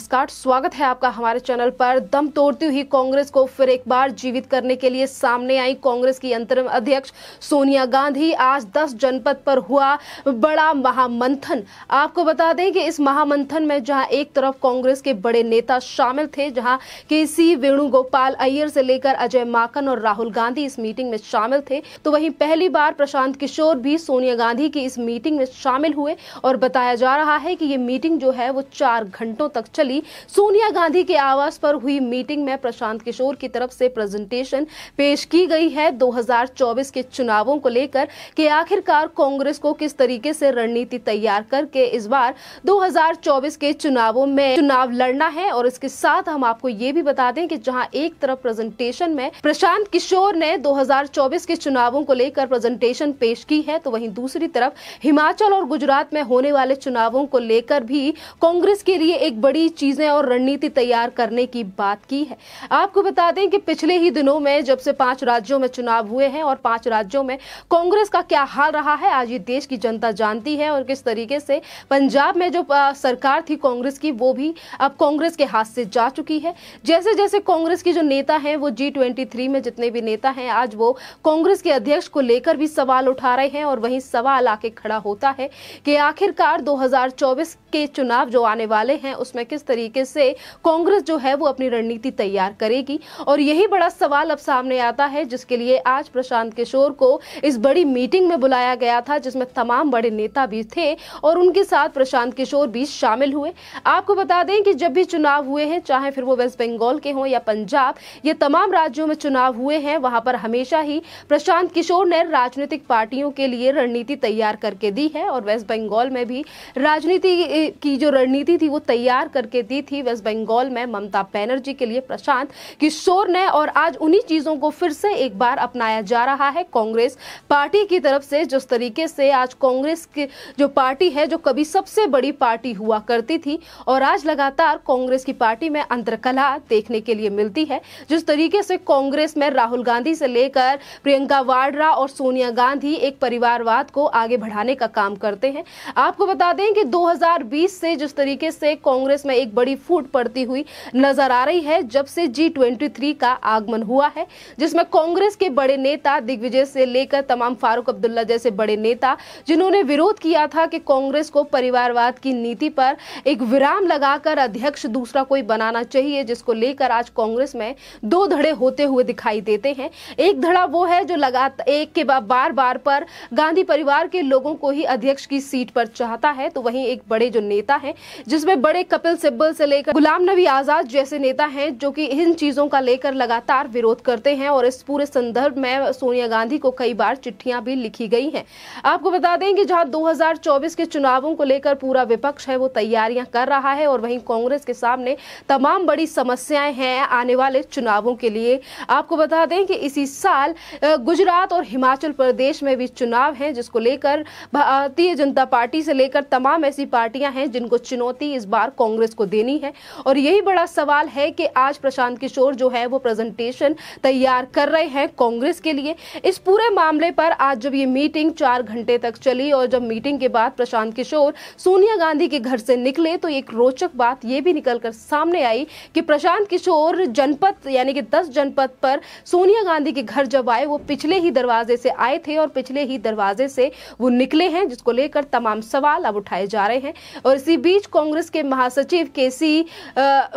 नमस्कार, स्वागत है आपका हमारे चैनल पर। दम तोड़ती हुई कांग्रेस को फिर एक बार जीवित करने के लिए सामने आई कांग्रेस की अंतरिम अध्यक्ष सोनिया गांधी। आज 10 जनपद पर हुआ बड़ा महामंथन। आपको बता दें कि इस महामंथन में जहां एक तरफ कांग्रेस के बड़े नेता शामिल थे, जहां केसी वेणुगोपाल अय्यर से लेकर अजय माकन और राहुल गांधी इस मीटिंग में शामिल थे, तो वहीं पहली बार प्रशांत किशोर भी सोनिया गांधी की इस मीटिंग में शामिल हुए। और बताया जा रहा है कि ये मीटिंग जो है वो 4 घंटों तक चली। सोनिया गांधी के आवास पर हुई मीटिंग में प्रशांत किशोर की तरफ से प्रेजेंटेशन पेश की गई है 2024 के चुनावों को लेकर कि आखिरकार कांग्रेस को किस तरीके से रणनीति तैयार करके इस बार 2024 के चुनावों में चुनाव लड़ना है। और इसके साथ हम आपको ये भी बता दें कि जहां एक तरफ प्रेजेंटेशन में प्रशांत किशोर ने 2024 के चुनावों को लेकर प्रेजेंटेशन पेश की है, तो वहीं दूसरी तरफ हिमाचल और गुजरात में होने वाले चुनावों को लेकर भी कांग्रेस के लिए एक बड़ी चीजें और रणनीति तैयार करने की बात की है। आपको बता दें कि पिछले ही दिनों में जब से 5 राज्यों में चुनाव हुए हैं और 5 राज्यों में कांग्रेस का क्या हाल रहा है, आज ये देश की जनता जानती है। और किस तरीके से पंजाब में जो सरकार थी कांग्रेस की, वो भी अब कांग्रेस के हाथ से जा चुकी है। जैसे जैसे कांग्रेस की जो नेता हैं, वो G23 में जितने भी नेता हैं, आज वो कांग्रेस के अध्यक्ष को लेकर भी सवाल उठा रहे हैं। और वहीं सवाल आके खड़ा होता है कि आखिरकार 2024 के चुनाव जो आने वाले हैं उसमें किस तरीके से कांग्रेस जो है वो अपनी रणनीति तैयार करेगी। और यही बड़ा सवाल अब सामने आता है, जिसके लिए आज प्रशांत किशोर को इस बड़ी मीटिंग में बुलाया गया था, जिसमें तमाम बड़े नेता भी थे और उनके साथ प्रशांत किशोर भी शामिल हुए। आपको बता दें कि जब भी चुनाव हुए हैं, चाहे फिर वो वेस्ट बंगाल के हों या पंजाब, ये तमाम राज्यों में चुनाव हुए हैं, वहां पर हमेशा ही प्रशांत किशोर ने राजनीतिक पार्टियों के लिए रणनीति तैयार करके दी है। और वेस्ट बंगाल में भी राजनीति की जो रणनीति थी वो तैयार करके दी थी वेस्ट बंगाल में ममता बनर्जी के लिए प्रशांत किशोर ने। और आज उन्हीं चीजों को फिर से एक बार अपनाया जा रहा है कांग्रेस पार्टी की तरफ से। जिस तरीके से आज कांग्रेस की जो पार्टी है, जो कभी सबसे बड़ी पार्टी हुआ करती थी, और आज लगातार कांग्रेस की पार्टी में अंतरकलह देखने के लिए मिलती है। जिस तरीके से कांग्रेस में राहुल गांधी से लेकर प्रियंका वाड्रा और सोनिया गांधी एक परिवारवाद को आगे बढ़ाने का काम करते हैं। आपको बता दें कि 2020 से जिस तरीके से कांग्रेस में एक बड़ी फूट पड़ती हुई नजर आ रही है, जब से G23 का आगमन हुआ है, जिसमें कांग्रेस के बड़े नेता दिग्विजय से लेकर तमाम फारूक अब्दुल्ला जैसे बड़े नेता जिन्होंने विरोध किया था कि कांग्रेस को परिवारवाद की नीति पर एक विराम लगाकर अध्यक्ष दूसरा कोई बनाना चाहिए, जिसको लेकर आज कांग्रेस में 2 धड़े होते हुए दिखाई देते हैं। एक धड़ा वो है जो लगातार एक के बार बार पर गांधी परिवार के लोगों को ही अध्यक्ष की सीट पर चाहता है, तो वहीं एक बड़े जो नेता हैं, जिसमें बड़े कपिल सिब्बल से लेकर गुलाम नबी आजाद जैसे नेता हैं, जो कि इन चीजों का लेकर लगातार विरोध करते हैं। और इस पूरे संदर्भ में सोनिया गांधी को कई बार चिट्ठियां भी लिखी गई हैं। आपको बता दें कि जहां 2024 के चुनावों को लेकर पूरा विपक्ष है वो तैयारियां कर रहा है, और वहीं कांग्रेस के सामने तमाम बड़ी समस्याएं हैं आने वाले चुनावों के लिए। आपको बता दें कि इसी साल गुजरात और हिमाचल प्रदेश में भी चुनाव है, जिसको लेकर भारतीय जनता पार्टी से लेकर तमाम ऐसी पार्टियां हैं जिनको चुनौती इस बार कांग्रेस को देनी है। और यही बड़ा सवाल है कि आज प्रशांत किशोर जो है वो प्रेजेंटेशन तैयार कर रहे हैं कांग्रेस के लिए। इस पूरे मामले पर आज जब ये मीटिंग 4 घंटे तक चली, और जब मीटिंग के बाद प्रशांत किशोर सोनिया गांधी के घर से निकले, तो एक रोचक बात ये भी निकलकर सामने आई कि प्रशांत किशोर जनपद यानी कि 10 जनपद पर सोनिया गांधी के घर जब आए, वो पिछले ही दरवाजे से आए थे और पिछले ही दरवाजे से वो निकले हैं, जिसको लेकर तमाम सवाल अब उठाए जा रहे हैं। और इसी बीच कांग्रेस के महासचिव केसी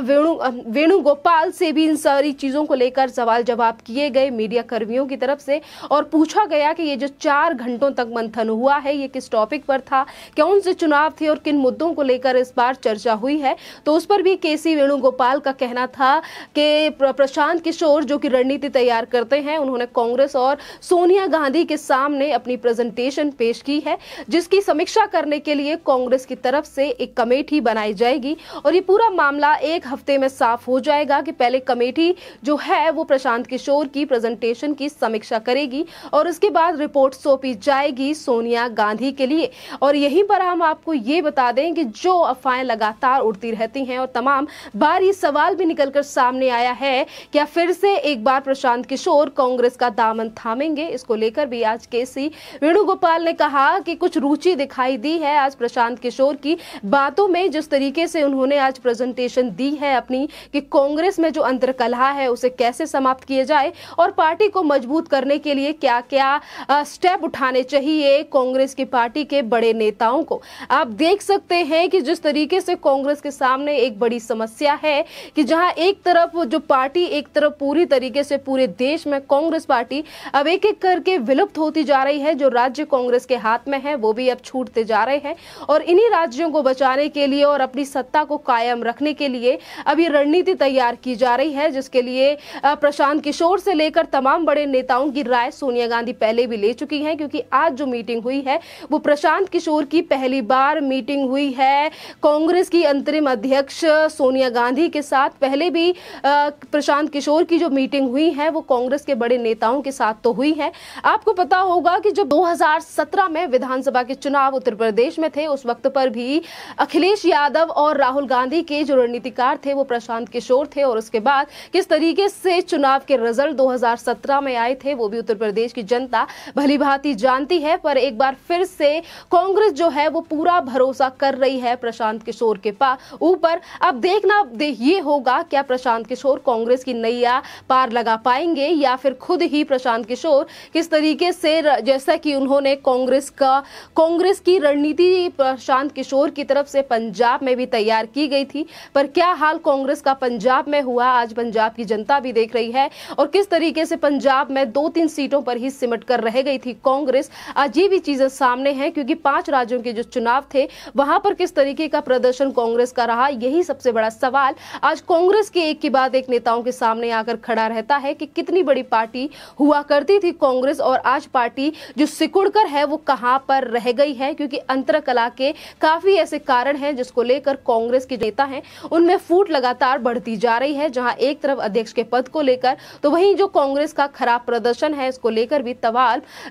वेणुगोपाल से भी इन सारी चीजों को लेकर सवाल जवाब किए गए मीडिया कर्मियों की तरफ से, और पूछा गया कि ये जो 4 घंटों तक मंथन हुआ है, ये किस टॉपिक पर था, कौन से चुनाव थे और किन मुद्दों को लेकर इस बार चर्चा हुई है। तो उस पर भी केसी वेणुगोपाल का कहना था कि प्रशांत किशोर जो कि रणनीति तैयार करते हैं, उन्होंने कांग्रेस और सोनिया गांधी के सामने अपनी प्रेजेंटेशन पेश की है, जिसकी समीक्षा करने के लिए कांग्रेस की तरफ से एक कमेटी बनाई जाएगी। और ये पूरा मामला 1 हफ्ते में साफ हो जाएगा कि पहले कमेटी जो है वो प्रशांत किशोर की प्रेजेंटेशन की समीक्षा करेगी और उसके बाद रिपोर्ट सौंपी जाएगी सोनिया गांधी के लिए। और यहीं पर हम आपको ये बता दें कि जो अफवाहें लगातार उड़ती रहती हैं और तमाम बार ये सवाल भी निकलकर सामने आया है, क्या फिर से एक बार प्रशांत किशोर कांग्रेस का दामन थामेंगे? इसको लेकर भी आज केसी वेणुगोपाल ने कहा कि कुछ रुचि दिखाई दी है आज प्रशांत किशोर की बातों में, जिस तरीके से उन्होंने आज प्रेजेंटेशन दी है अपनी कि कांग्रेस में जो अंतर्कलह है उसे कैसे समाप्त किया जाए और पार्टी को मजबूत करने के लिए क्या क्या स्टेप उठाने चाहिए कांग्रेस की पार्टी के बड़े नेताओं को। आप देख सकते हैं कि जिस तरीके से कांग्रेस के सामने एक बड़ी समस्या है कि जहां एक तरफ जो पार्टी एक तरफ पूरी तरीके से पूरे देश में कांग्रेस पार्टी अब एक एक करके विलुप्त होती जा रही है। जो राज्य कांग्रेस के हाथ में है वो भी अब छूटते जा रहे हैं और इन्हीं राज्यों को बचाने के लिए और अपनी सत्ता को कायम रखने के लिए अब ये रणनीति तैयार की जा रही है, जिसके लिए प्रशांत किशोर से लेकर तमाम बड़े नेताओं की राय सोनिया गांधी पहले भी ले चुकी हैं। क्योंकि आज जो मीटिंग हुई है वो प्रशांत किशोर की पहली बार मीटिंग हुई है कांग्रेस की अंतरिम अध्यक्ष सोनिया गांधी के साथ। पहले भी प्रशांत किशोर की जो मीटिंग हुई है वो कांग्रेस के बड़े नेताओं के साथ तो हुई है। आपको पता होगा कि जब 2017 में विधानसभा के चुनाव उत्तर प्रदेश में थे उस वक्त पर भी अखिलेश यादव और राहुल गांधी के जो रणनीतिकार थे वो प्रशांत किशोर थे और उसके बाद किस तरीके से चुनाव के रिजल्ट 2017 में आए थे वो भी उत्तर प्रदेश की जनता भली भांति जानती है। पर एक बार फिर से कांग्रेस जो है वो पूरा भरोसा कर रही है प्रशांत किशोर के ऊपर। अब देखना ये होगा क्या प्रशांत किशोर कांग्रेस की नैया पार लगा पाएंगे या फिर खुद ही प्रशांत किशोर किस तरीके से, जैसा कि उन्होंने कांग्रेस की रणनीति प्रशांत किशोर की तरफ से पंजाब में भी तैयार की गई थी। पर क्या हाल कांग्रेस का पंजाब में हुआ आज पंजाब की जनता भी देख रही है और किस तरीके से पंजाब में 2-3 सीटों पर ही सिमट कर रह गई थी कांग्रेस। आज ये भी चीजें सामने हैं क्योंकि 5 राज्यों के जो चुनाव थे वहां पर किस तरीके का प्रदर्शन कांग्रेस का रहा, यही सबसे बड़ा सवाल आज कांग्रेस के एक के बाद एक नेताओं के सामने आकर खड़ा रहता है कि कितनी बड़ी पार्टी हुआ करती थी कांग्रेस और आज पार्टी जो सिकुड़कर है वो कहां पर रह गई है। क्योंकि अंतरकलह के काफी ऐसे कारण हैं जिसको लेकर कांग्रेस के नेता हैं उनमें फूट लगातार बढ़ती जा रही है। जहां एक तरफ अध्यक्ष के पद को लेकर तो वहीं जो कांग्रेस का खराब प्रदर्शन है इसको लेकर भी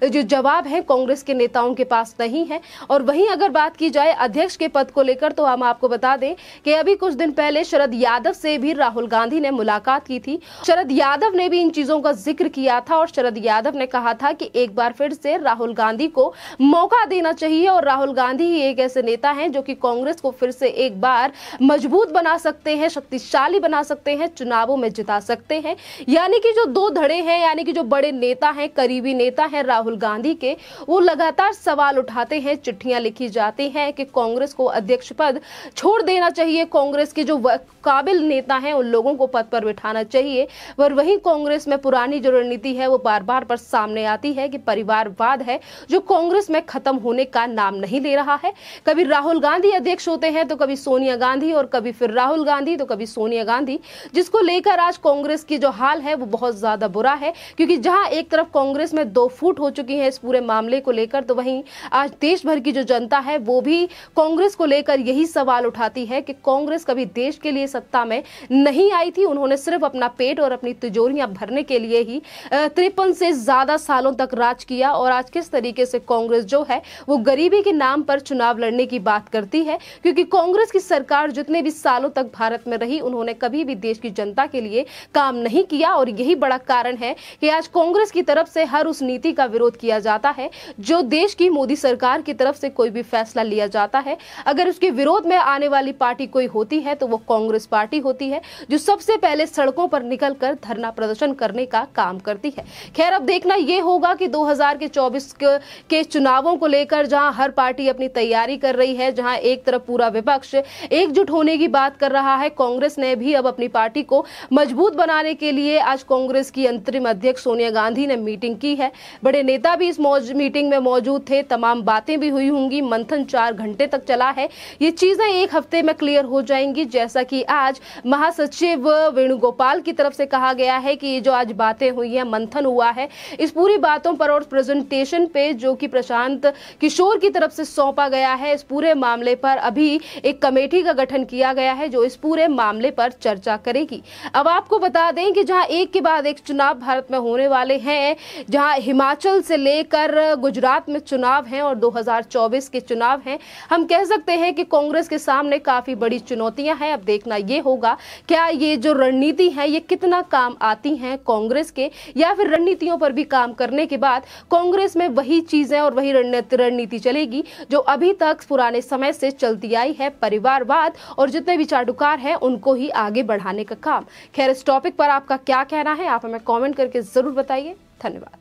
जो जवाब है कांग्रेस के नेताओं के पास नहीं है। और वहीं अगर बात की जाए अध्यक्ष के पद को लेकर तो हम आपको बता दें कि अभी कुछ दिन पहले शरद यादव से भी राहुल गांधी ने मुलाकात की थी। शरद यादव ने भी इन चीजों का जिक्र किया था और शरद यादव ने कहा था कि एक बार फिर से राहुल गांधी को मौका देना चाहिए और राहुल गांधी ही एक ऐसे नेता हैं जो कि कांग्रेस को फिर से एक बार मजबूत बना सकते हैं, शक्तिशाली बना सकते हैं, चुनावों में जिता सकते हैं। यानी कि जो 2 धड़े हैं, यानी कि जो बड़े नेता हैं, करीबी नेता हैं राहुल गांधी के, वो लगातार सवाल उठाते हैं, चिट्ठियां लिखी जाती हैं कि कांग्रेस को अध्यक्ष पद छोड़ देना चाहिए, कांग्रेस के जो काबिल नेता हैं उन लोगों को पद पर बिठाना चाहिए। पर वहीं कांग्रेस में पुरानी जो रणनीति है वो बार बार पर सामने आती है कि परिवारवाद है जो कांग्रेस में खत्म होने का नाम नहीं ले रहा है। कभी राहुल गांधी अध्यक्ष होते हैं तो कभी सोनिया गांधी और कभी फिर राहुल गांधी तो कभी सोनिया गांधी, जिसको लेकर आज कांग्रेस की जो हाल है वो बहुत ज्यादा बुरा है। क्योंकि जहां एक तरफ कांग्रेस में 2 फूट हो चुकी है इस पूरे मामले को लेकर तो वहीं आज देश भर की जो जनता है वो भी कांग्रेस को लेकर यही सवाल उठाती है कि कांग्रेस कभी देश के लिए सत्ता में नहीं आई थी, उन्होंने सिर्फ अपना पेट और अपनी तिजोरियां भरने के लिए ही 53 से ज्यादा सालों तक राज किया। और आज किस तरीके से कांग्रेस जो है वो गरीबी के नाम पर चुनाव लड़ने की बात करती है। क्योंकि कांग्रेस की सरकार जितने भी सालों तक भारत में रही उन्होंने कभी भी देश की जनता के लिए काम नहीं किया और यही बड़ा कारण है कि आज कांग्रेस की तरफ से हर उस नीति का विरोध किया जाता है जो देश की मोदी सरकार की तरफ से कोई भी फैसला लिया जाता है। अगर उसके विरोध में आने वाली पार्टी कोई होती है तो वो कांग्रेस पार्टी होती है जो सबसे पहले सड़कों पर निकलकर धरना प्रदर्शन करने का काम करती है। खैर अब देखना यह होगा कि 2024 के चुनावों को लेकर जहां हर पार्टी अपनी तैयारी कर रही है, जहां एक तरफ पूरा विपक्ष एकजुट होने की बात कर रहा है, कांग्रेस ने भी अब अपनी पार्टी को मजबूत बनाने के लिए आज कांग्रेस की अंतरिम अध्यक्ष सोनिया गांधी ने मीटिंग की है। बड़े नेता भी इस मीटिंग में मौजूद थे, तमाम बातें भी हुई होंगी, मंथन 4 घंटे तक चला है। ये चीजें 1 हफ्ते में क्लियर हो जाएंगी। जैसा कि आज महासचिव वेणुगोपाल की तरफ से कहा गया है कि ये जो आज बातें हुई हैं, मंथन हुआ है, इस पूरी बातों पर और प्रेजेंटेशन पे जो कि प्रशांत किशोर की तरफ से सौंपा गया है, इस पूरे मामले पर अभी एक कमेटी का गठन किया गया है जो इस पूरे मामले पर चर्चा करेगी। अब आपको बता दें कि जहां एक के बाद एक चुनाव भारत में होने वाले हैं, जहां हिमाचल से लेकर गुजरात में चुनाव हैं और 2024 के चुनाव हैं, हम कह सकते हैं कि कांग्रेस के सामने काफी बड़ी चुनौतियां हैं। अब देखना यह होगा क्या ये जो रणनीति है ये कितना काम आती हैं कांग्रेस के, या फिर रणनीतियों पर भी काम करने के बाद कांग्रेस में वही चीजें और वही रणनीति चलेगी जो अभी तक पुराने समय से चलती आई है, परिवारवाद और जितने भी चाटुकार हैं उनको ही आगे बढ़ाने का काम। खैर, इस टॉपिक पर आपका क्या कहना है, आप हमें कमेंट करके जरूर बताइए। धन्यवाद।